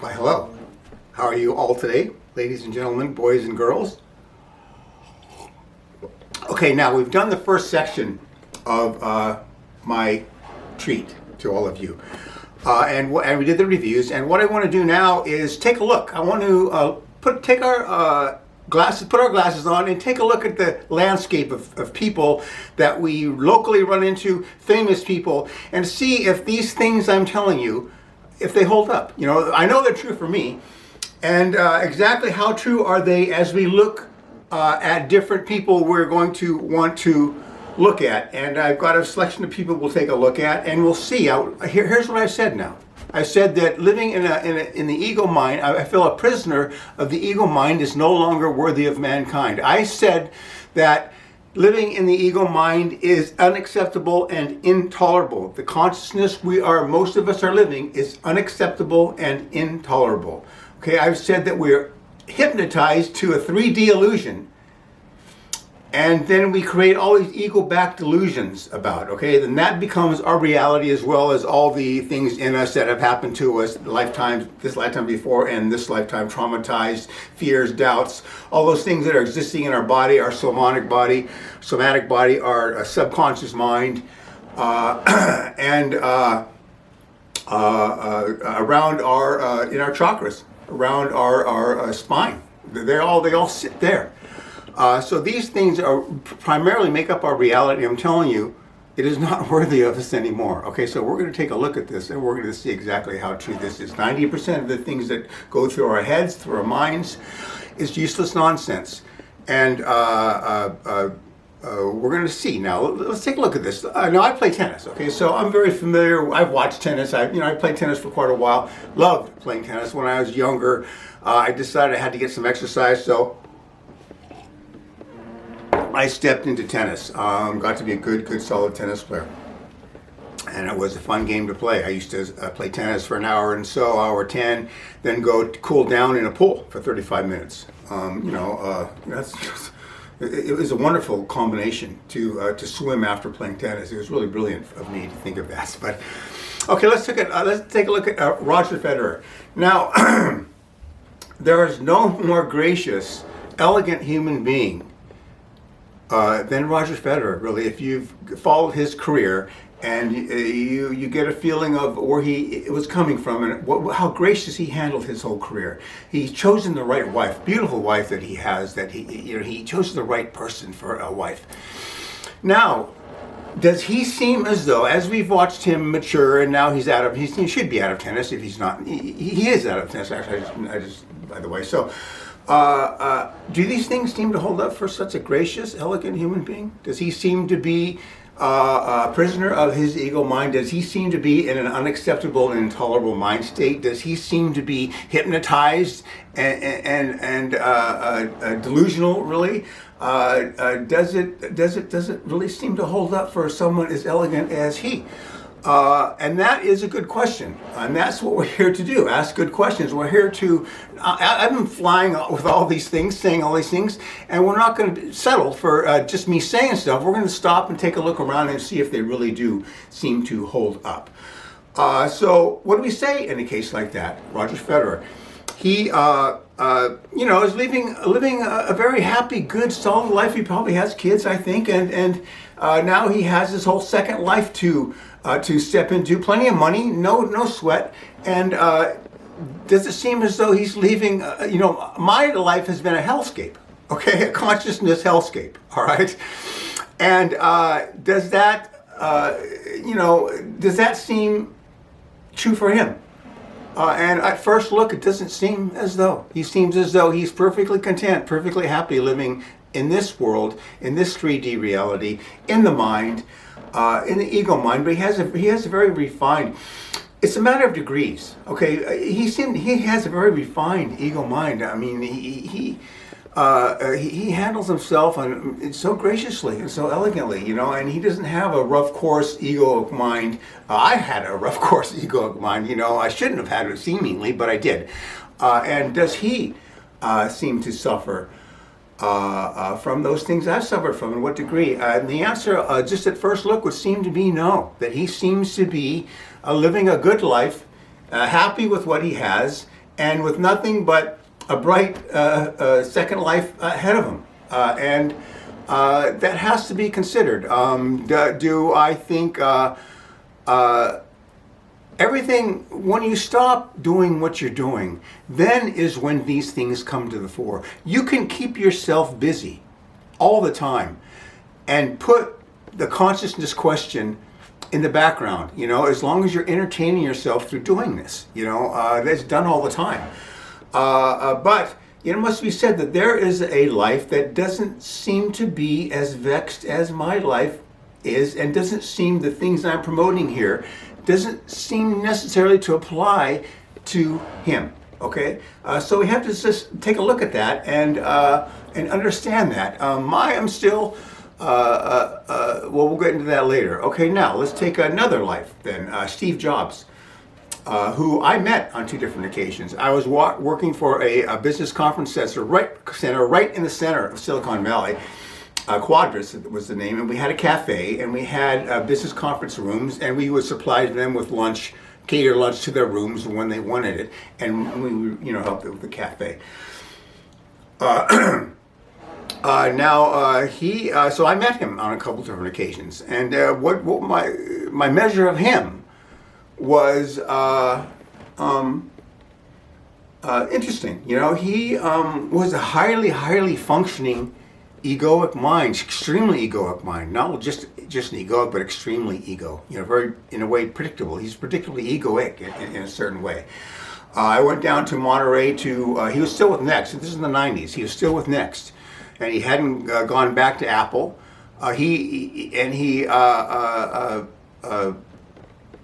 Why, hello. How are you all today, ladies and gentlemen, boys and girls? Okay, now we've done the first section of my treat to all of you. And we did the reviews, and what I want to do now is take a look. I want to put our glasses on and take a look at the landscape of people that we locally run into, famous people, and see if these things I'm telling you, if they hold up. You know, I know they're true for me, and exactly how true are they as we look at different people we're going to want to look at. And I've got a selection of people we'll take a look at, and we'll see. Here's what I've said now. I said that living in the ego mind, I feel a prisoner of the ego mind is no longer worthy of mankind. I said that living in the ego mind is unacceptable and intolerable. The consciousness most of us are living is unacceptable and intolerable. Okay, I've said that we're hypnotized to a 3D illusion, and then we create all these ego-backed delusions about, okay? Then that becomes our reality, as well as all the things in us that have happened to us this lifetime before and this lifetime, traumatized, fears, doubts, all those things that are existing in our body, our somatic body, our subconscious mind, and around in our chakras, around our spine. They all sit there. So these things primarily make up our reality. I'm telling you, it is not worthy of us anymore. Okay, so we're going to take a look at this, and we're going to see exactly how true this is. 90% of the things that go through our heads, through our minds, is useless nonsense. And we're going to see. Now, let's take a look at this. Now, I play tennis, okay, so I'm very familiar. I've watched tennis. I played tennis for quite a while. Loved playing tennis. When I was younger, I decided I had to get some exercise, so I stepped into tennis. Got to be a good solid tennis player. And it was a fun game to play. I used to play tennis for an hour and so, hour 10, then go cool down in a pool for 35 minutes. It was a wonderful combination to swim after playing tennis. It was really brilliant of me to think of that. But okay, let's take a look at Roger Federer. Now, there is no more gracious, elegant human being than Roger Federer, really. If you've followed his career and you get a feeling of where he was coming from and how gracious he handled his whole career. He's chosen the right wife, beautiful wife that he has. That he chose the right person for a wife. Now, does he seem as though, as we've watched him mature, and now he should be out of tennis if he's not. He is out of tennis. Actually, I just by the way. So. Do these things seem to hold up for such a gracious, elegant human being? Does he seem to be a prisoner of his ego mind? Does he seem to be in an unacceptable and intolerable mind state? Does he seem to be hypnotized and delusional, really? Does it really seem to hold up for someone as elegant as he? And that is a good question, and that's what we're here to do, ask good questions. We're here to, I've been flying with all these things, saying all these things, and we're not going to settle for just me saying stuff. We're going to stop and take a look around and see if they really do seem to hold up. So what do we say in a case like that? Roger Federer, he is living a very happy, good, solid life. He probably has kids, I think, and now he has his whole second life to step into. Plenty of money, no sweat, and does it seem as though he's leaving? My life has been a hellscape. Okay, a consciousness hellscape. All right, and does that seem true for him? And at first look, it doesn't seem as though. He seems as though he's perfectly content, perfectly happy living in this world, in this 3D reality, in the mind, in the ego mind. But he has a very refined. It's a matter of degrees. Okay, he has a very refined ego mind. I mean, he handles himself so graciously and so elegantly, and he doesn't have a rough, coarse ego mind. I had a rough, coarse ego mind, I shouldn't have had it seemingly, but I did. And does he seem to suffer from those things I've suffered from? In what degree? And the answer, just at first look, would seem to be no, that he seems to be living a good life, happy with what he has, and with nothing but a bright second life ahead of him. And that has to be considered. Do I think everything, when you stop doing what you're doing, then is when these things come to the fore. You can keep yourself busy all the time and put the consciousness question in the background, as long as you're entertaining yourself through doing this, that's done all the time. But it must be said that there is a life that doesn't seem to be as vexed as my life is, and doesn't seem, the things I'm promoting here, doesn't seem necessarily to apply to him. Okay, so we have to just take a look at that and understand that. I am still. Well, we'll get into that later. Okay, now let's take another life then. Steve Jobs, who I met on 2 different occasions. I was working for a business conference center right in the center of Silicon Valley. Quadras was the name, and we had a cafe, and we had business conference rooms, and we would supply them with lunch, cater lunch to their rooms when they wanted it, and we would, help them with the cafe. So I met him on a couple different occasions, and what my measure of him was interesting. He was a highly functioning egoic mind, extremely egoic mind, not just an egoic, but extremely ego. Very, in a way, predictable. He's particularly egoic in a certain way. I went down to Monterey he was still with Next. This is in the 90s. He was still with Next, and he hadn't gone back to Apple. He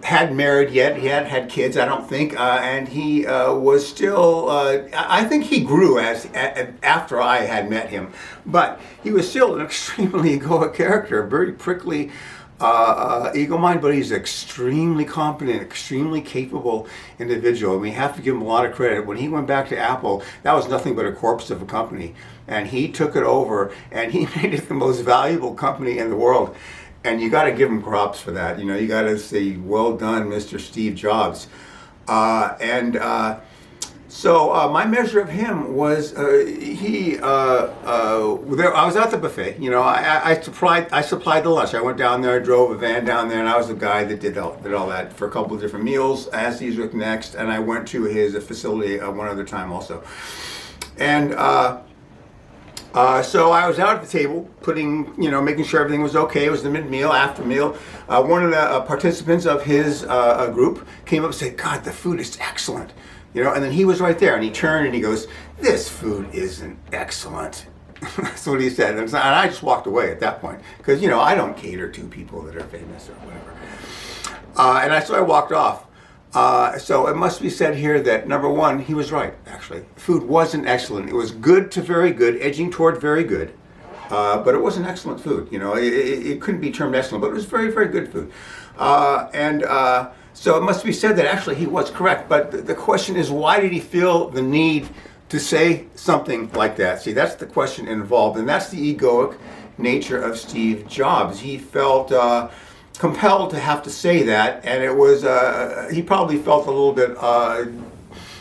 hadn't married yet. He hadn't had kids, I don't think, and he was still. I think he grew after I had met him, but he was still an extremely egoic character, a very prickly ego mind. But he's an extremely competent, extremely capable individual, and we have to give him a lot of credit. When he went back to Apple, that was nothing but a corpse of a company, and he took it over, and he made it the most valuable company in the world. And you got to give him props for that. You got to say, well done, Mr. Steve Jobs. So my measure of him was I was at the buffet. I supplied the lunch. I went down there, I drove a van down there, and I was the guy that did all that for a couple of different meals as he's with Next. And I went to his facility one other time also. And so I was out at the table, making sure everything was okay. It was the mid-meal, after meal. One of the participants of his group came up and said, "God, the food is excellent." And then he was right there, and he turned and he goes, "This food isn't excellent." That's what he said. And I just walked away at that point, because, I don't cater to people that are famous or whatever. So I walked off. So it must be said here that, number one, he was right, actually. Food wasn't excellent. It was good to very good, edging toward very good. But it wasn't excellent food. It couldn't be termed excellent, but it was very, very good food. So it must be said that actually he was correct. But the question is, why did he feel the need to say something like that? See, that's the question involved. And that's the egoic nature of Steve Jobs. He felt compelled to have to say that, and it was he probably felt a little bit.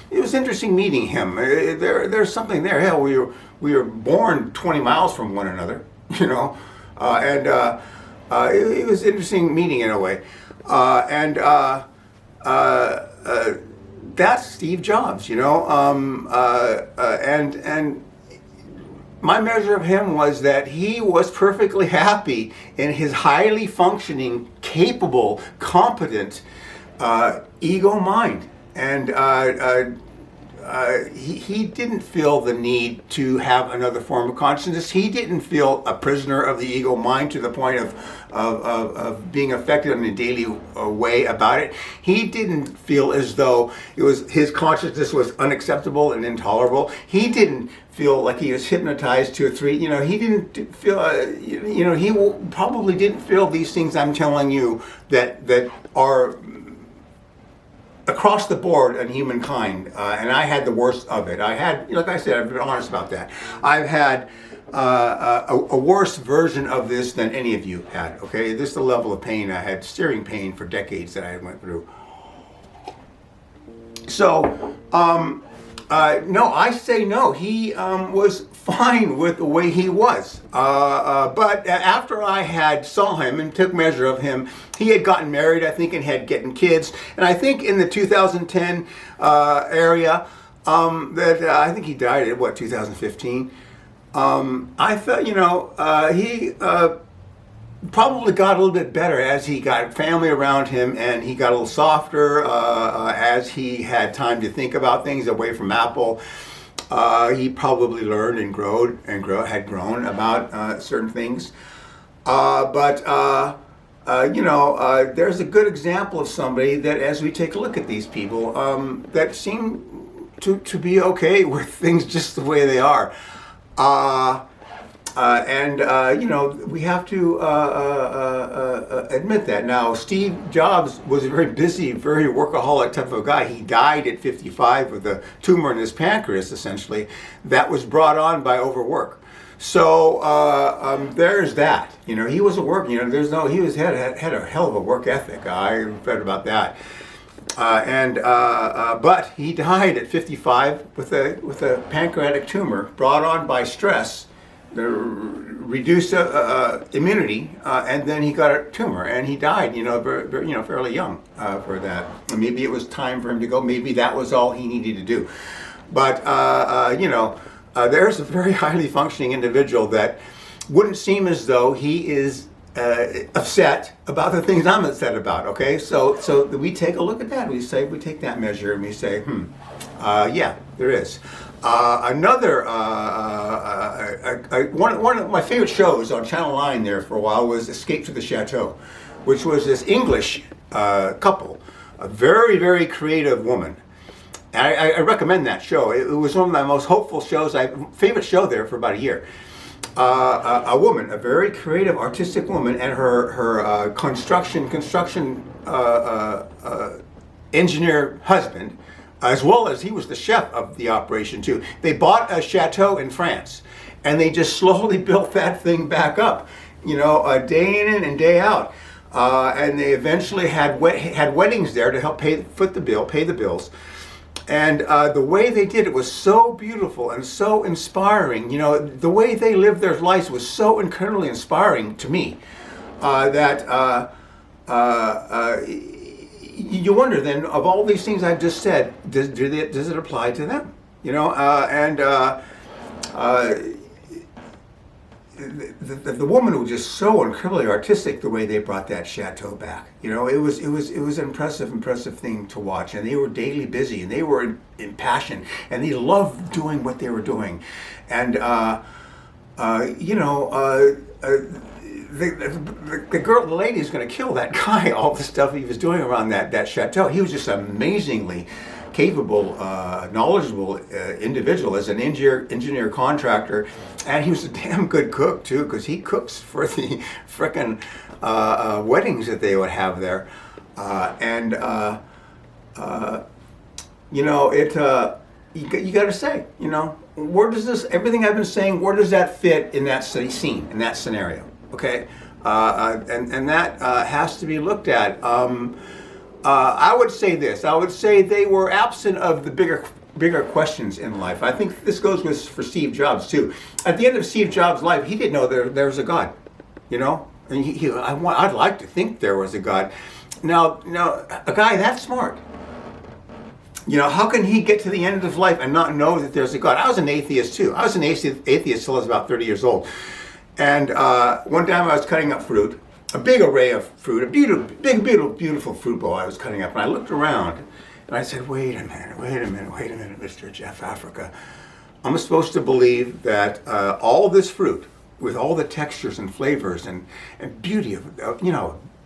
It was interesting meeting him. There's something there. Hell, we were born 20 miles from one another, and it was interesting meeting in a way, that's Steve Jobs, and my measure of him was that he was perfectly happy in his highly functioning, capable, competent ego mind. And he didn't feel the need to have another form of consciousness. He didn't feel a prisoner of the ego mind to the point of being affected in a daily way about it. He didn't feel as though his consciousness was unacceptable and intolerable. He didn't feel like he was hypnotized to a three. He didn't feel. He probably didn't feel these things I'm telling you that are across the board in humankind, and I had the worst of it. I had, like I said, I've been honest about that. I've had a worse version of this than any of you had. Okay, this is the level of pain I had, steering pain for decades that I went through. So No, I say no. He was fine with the way he was. But after I had saw him and took measure of him, he had gotten married, I think, and had getting kids. And I think in the 2010 area, that I think he died at what 2015. I thought, he probably got a little bit better as he got family around him, and he got a little softer as he had time to think about things away from Apple. He probably learned and had grown about certain things. There's a good example of somebody that, as we take a look at these people, that seem to be okay with things just the way they are. We have to admit that. Now, Steve Jobs was a very busy, very workaholic type of guy. He died at 55 with a tumor in his pancreas, essentially, that was brought on by overwork. So there's that. He was a work. He had a hell of a work ethic. I read about that. But he died at 55 with a pancreatic tumor brought on by stress, the reduced immunity, and then he got a tumor and he died. Fairly young for that. And maybe it was time for him to go. Maybe that was all he needed to do. But there's a very highly functioning individual that wouldn't seem as though he is upset about the things I'm upset about. Okay, so we take a look at that. We take that measure and we say, yeah, there is. Another one of my favorite shows on Channel 9 there for a while was Escape to the Chateau, which was this English couple, a very, very creative woman. And I recommend that show. It was one of my most hopeful shows. Favorite show there for about a year. A woman, a very creative, artistic woman, and her construction engineer husband, as well as he was the chef of the operation too. They bought a chateau in France, and they just slowly built that thing back up, day in and day out. And they eventually had weddings there to help pay the bills. And the way they did it was so beautiful and so inspiring. The way they lived their lives was so incredibly inspiring to me that you wonder then, of all these things I've just said, does it apply to them? The woman was just so incredibly artistic the way they brought that chateau back. It was an impressive thing to watch, and they were daily busy and they were impassioned and they loved doing what they were doing, and the lady is going to kill that guy. All the stuff he was doing around that chateau, he was just amazingly capable, knowledgeable individual as an engineer contractor, and he was a damn good cook too, because he cooks for the frickin' weddings that they would have there, you got to say, where does this everything I've been saying, where does that fit in that scene, in that scenario? Okay, and that has to be looked at. I would say this. I would say they were absent of the bigger questions in life. I think this goes for Steve Jobs too. At the end of Steve Jobs' life, he didn't know there was a God. And I'd like to think there was a God. Now, a guy that smart, how can he get to the end of his life and not know that there's a God? I was an atheist too. I was an atheist till I was about 30 years old. And one time I was cutting up fruit, a big array of fruit, a beautiful fruit bowl I was cutting up. And I looked around and I said, wait a minute, Mr. Jeff Africa. I'm supposed to believe that all this fruit, with all the textures and flavors and beauty of,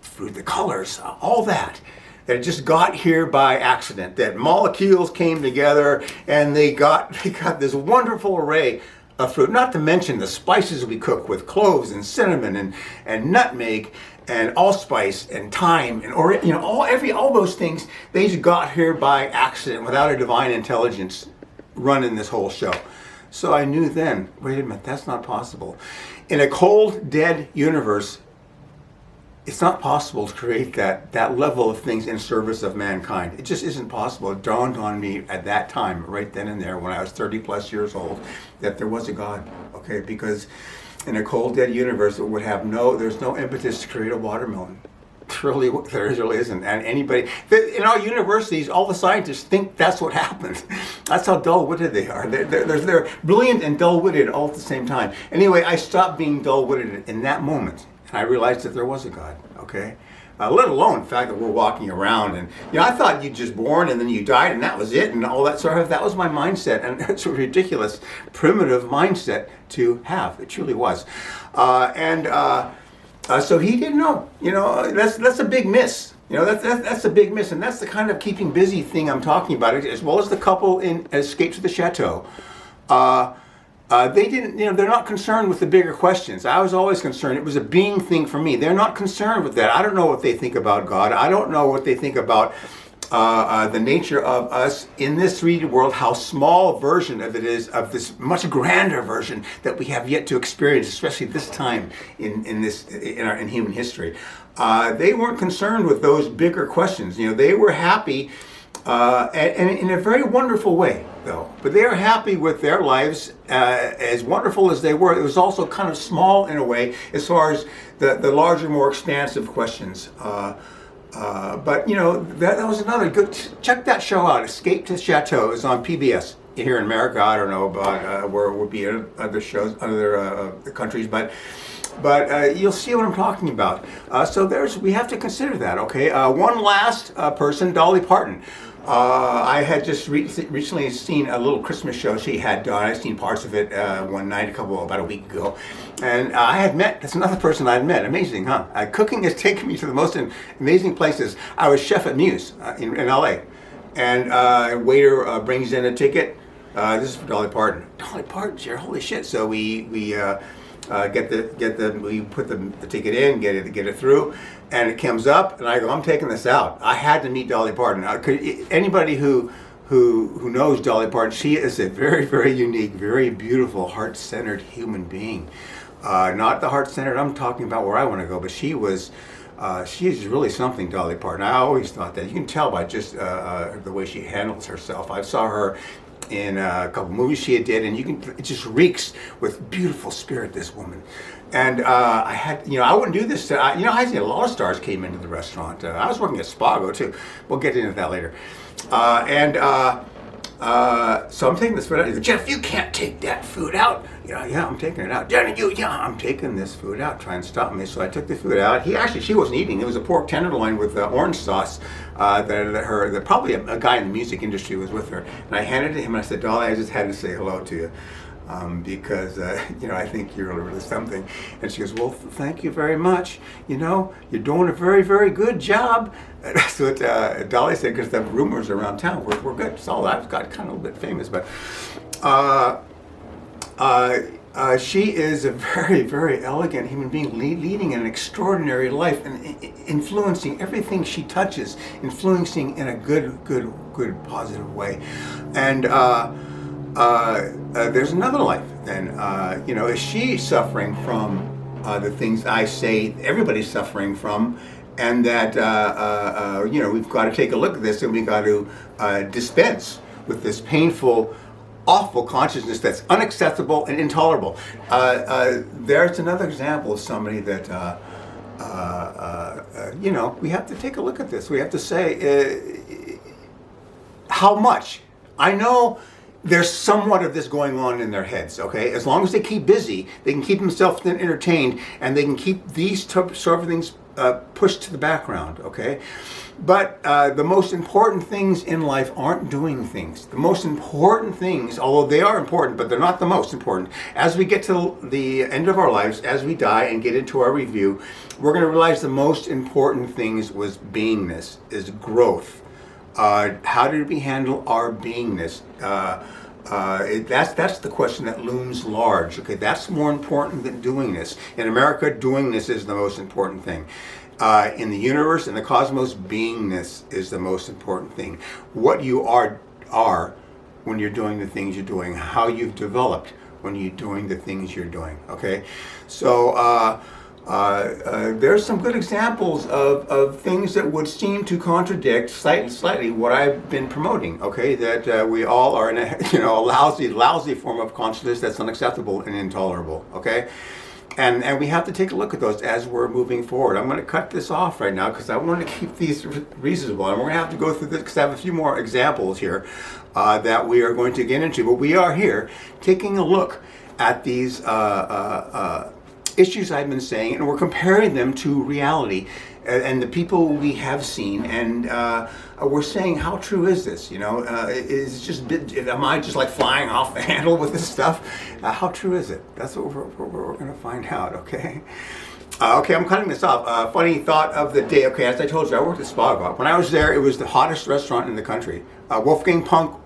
fruit, the colors, all that it just got here by accident, that molecules came together and they got this wonderful array of fruit, not to mention the spices we cook with cloves and cinnamon and nutmeg and allspice and thyme and all those things, they just got here by accident without a divine intelligence running this whole show. So I knew then, wait a minute, that's not possible. In a cold, dead universe, it's not possible to create that level of things in service of mankind. It just isn't possible. It dawned on me at that time, right then and there, when I was 30 plus years old, that there was a God. Okay, because in a cold, dead universe, it would have there's no impetus to create a watermelon. There really isn't. And anybody, in our universities, all the scientists think that's what happens. That's how dull-witted they are. They're brilliant and dull-witted all at the same time. Anyway, I stopped being dull-witted in that moment. And I realized that there was a God, okay? Let alone the fact that we're walking around and, I thought you'd just born and then you died and that was it and all that sort of, that was my mindset. And it's a ridiculous, primitive mindset to have. It truly was. So he didn't know. That's a big miss. That's a big miss, and that's the kind of keeping busy thing I'm talking about, as well as the couple in Escape to the Chateau. They didn't, they're not concerned with the bigger questions. I was always concerned. It was a being thing for me. They're not concerned with that. I don't know what they think about God. I don't know what they think about the nature of us in this 3D world, how small a version of it is of this much grander version that we have yet to experience, especially this time in human history. They weren't concerned with those bigger questions. They were happy, and in a very wonderful way, though. But they were happy with their lives, as wonderful as they were. It was also kind of small in a way, as far as the larger, more expansive questions. But that was another good. Check that show out. Escape to the Chateau is on PBS here in America. I don't know about where it would be in other shows, other countries, but you'll see what I'm talking about. So we have to consider that. Okay. One last person, Dolly Parton. I had just recently seen a little Christmas show she had done. I've seen parts of it one night, about a week ago. And that's another person I'd met. Amazing, huh? Cooking has taken me to the most amazing places. I was chef at Muse in LA. And a waiter brings in a ticket. This is for Dolly Parton. Dolly Parton's here, holy shit. So we we put the ticket in, get it through, and it comes up, and I go, I'm taking this out. I had to meet Dolly Parton. Anybody who knows Dolly Parton, she is a very, very unique, very beautiful, heart-centered human being. Not the heart-centered I'm talking about where I want to go, but she is really something, Dolly Parton. I always thought that. You can tell by just the way she handles herself. I saw her in a couple movies she did, and it just reeks with beautiful spirit, this woman. And I wouldn't do this to, I see a lot of stars came into the restaurant. I was working at Spago too. We'll get into that later. So I'm taking this food out. He goes, Jeff, you can't take that food out. Yeah, I'm taking it out. Jenny, I'm taking this food out. Try and stop me. So I took the food out. She wasn't eating. It was a pork tenderloin with orange sauce. Probably a guy in the music industry was with her. And I handed it to him and I said, Dolly, I just had to say hello to you. Because I think you're really something. And she goes, well, thank you very much. You're doing a very, very good job. That's what Dolly said, because the rumors around town were good. So I've got kind of a bit famous, but she is a very, very elegant human being, leading an extraordinary life and influencing everything she touches, influencing in a good, positive way. And there's another life then. Is she suffering from the things I say everybody's suffering from, and that we've got to take a look at this, and we've got to dispense with this painful, awful consciousness that's unacceptable and intolerable. There's another example of somebody that we have to take a look at this. We have to say how much. I know there's somewhat of this going on in their heads, okay? As long as they keep busy, they can keep themselves entertained, and they can keep these sort of things pushed to the background, okay? But the most important things in life aren't doing things. The most important things, although they are important, but they're not the most important. As we get to the end of our lives, as we die and get into our review, we're going to realize the most important things was beingness, is growth. How did we handle our beingness? That's the question that looms large. Okay, that's more important than doingness. In America, doingness is the most important thing. In the universe, in the cosmos, beingness is the most important thing. What you are when you're doing the things you're doing. How you've developed when you're doing the things you're doing. Okay, so there's some good examples of things that would seem to contradict slightly what I've been promoting. Okay, that we all are in a a lousy form of consciousness that's unacceptable and intolerable. Okay. And we have to take a look at those as we're moving forward. I'm going to cut this off right now because I want to keep these reasonable. And we're going to have to go through this because I have a few more examples here that we are going to get into. But we are here taking a look at these issues I've been saying, and we're comparing them to reality and the people we have seen, and we're saying, how true is this? Is it just, am I just like flying off the handle with this stuff? How true is it? That's what we're going to find out. Okay. Okay, I'm cutting this off. Funny thought of the day. Okay, as I told you, I worked at Spago. When I was there, it was the hottest restaurant in the country. Wolfgang Puck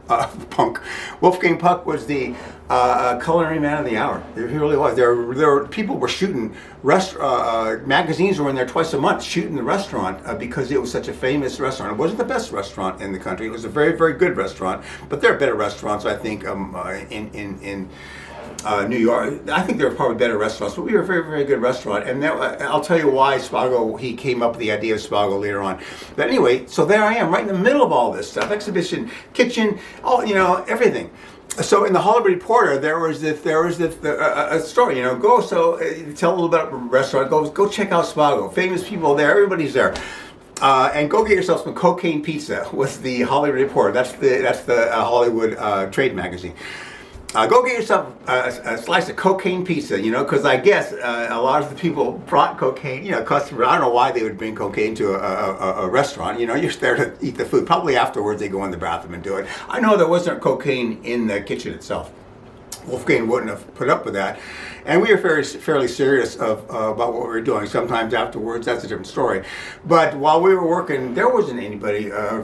was the culinary man of the hour. He really was. There were people were shooting magazines were in there twice a month shooting the restaurant because it was such a famous restaurant. It wasn't the best restaurant in the country. It was a very, very good restaurant, but there are better restaurants, I think, in New York. I think there were probably better restaurants, but we were a very, very good restaurant. And I'll tell you why Spago, he came up with the idea of Spago later on. But anyway, so there I am, right in the middle of all this stuff, exhibition, kitchen, everything. So in the Hollywood Reporter, there was a story, tell a little bit about the restaurant, go check out Spago, famous people there, everybody's there. And go get yourself some cocaine pizza was the Hollywood Reporter. That's the Hollywood trade magazine. Go get yourself a slice of cocaine pizza, because I guess a lot of the people brought cocaine, customers. I don't know why they would bring cocaine to a restaurant. You're there to eat the food. Probably afterwards they go in the bathroom and do it. I know there wasn't cocaine in the kitchen itself. Wolfgang wouldn't have put up with that. And we were fairly serious about what we were doing. Sometimes afterwards, that's a different story. But while we were working, there wasn't anybody, I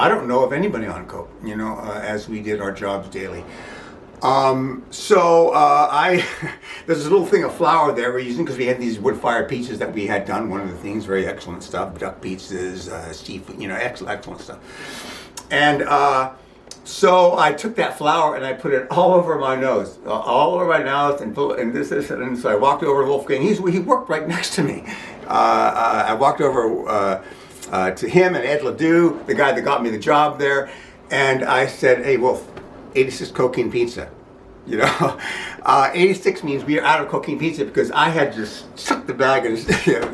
don't know of anybody on coke, as we did our jobs daily. There's this little thing of flour there we're using because we had these wood-fired pizzas that we had done. One of the things, very excellent stuff, duck pizzas, seafood, excellent stuff. And so I took that flour and I put it all over my nose, and so I walked over to Wolfgang. He worked right next to me. I walked over to him and Ed Ledoux, the guy that got me the job there, and I said, "Hey, Wolf, 86 cocaine pizza." 86 means we are out of cocaine pizza because I had just sucked the bag and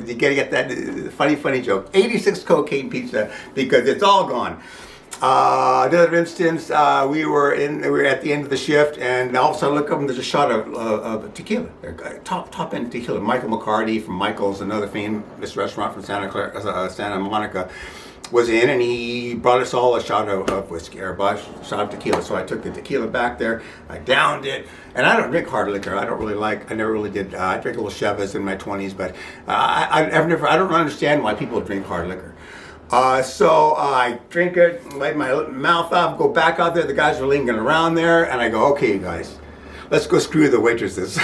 you gotta get that funny joke. 86 cocaine pizza because it's all gone. Another instance, we were at the end of the shift, and all of a sudden I look up and there's a shot of tequila, top end tequila. Michael McCarty from Michael's, another famous restaurant from Santa Monica, was in, and he brought us all a shot of whiskey, or a shot of tequila. So I took the tequila back there, I downed it, and I don't drink hard liquor. I never really did. I drank a little Chivas in my 20s, but I don't understand why people drink hard liquor. So I drink it, light my mouth up, go back out there. The guys are lingering around there, and I go, "Okay, you guys, let's go screw the waitresses."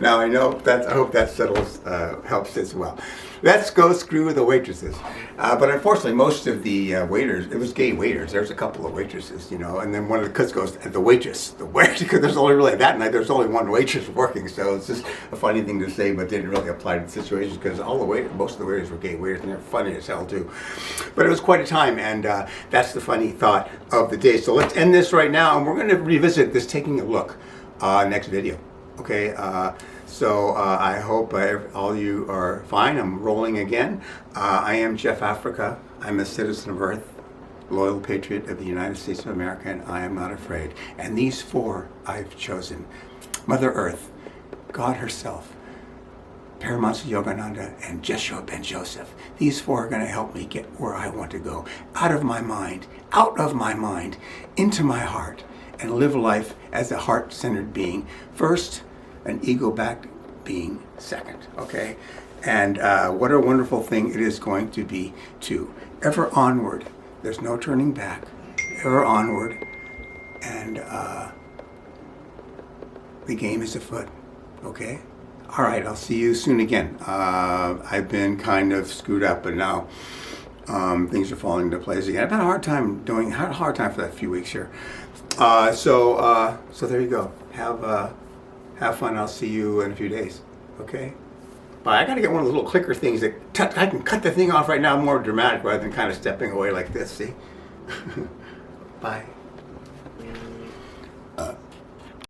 Now I hope that settles, helps as well. Let's go screw the waitresses. But unfortunately, most of the waiters, it was gay waiters. There's a couple of waitresses, and then one of the cooks goes, "The waitress," because there's only really that night. There's only one waitress working, so it's just a funny thing to say, but didn't really apply to the situation because most of the waiters were gay waiters, and they're funny as hell too. But it was quite a time, and that's the funny thought of the day. So let's end this right now, and we're going to revisit this taking a look next video. Okay. So I hope all you are fine. I'm rolling again. I am Jeff Africa. I'm a citizen of Earth, loyal patriot of the United States of America, and I am not afraid. And these four I've chosen: Mother Earth, God herself, Paramahansa Yogananda, and Jeshua Ben Joseph. These four are going to help me get where I want to go, out of my mind, into my heart, and live life as a heart-centered being first, an ego-backed being second, okay? And what a wonderful thing it is going to be to ever onward. There's no turning back, ever onward, and the game is afoot, okay? All right, I'll see you soon again. I've been kind of screwed up, but now things are falling into place again. I've had a hard time for that few weeks here. So there you go. Have fun. I'll see you in a few days. Okay? But I got to get one of those little clicker things that I can cut the thing off right now more dramatic rather than kind of stepping away like this, see? Bye.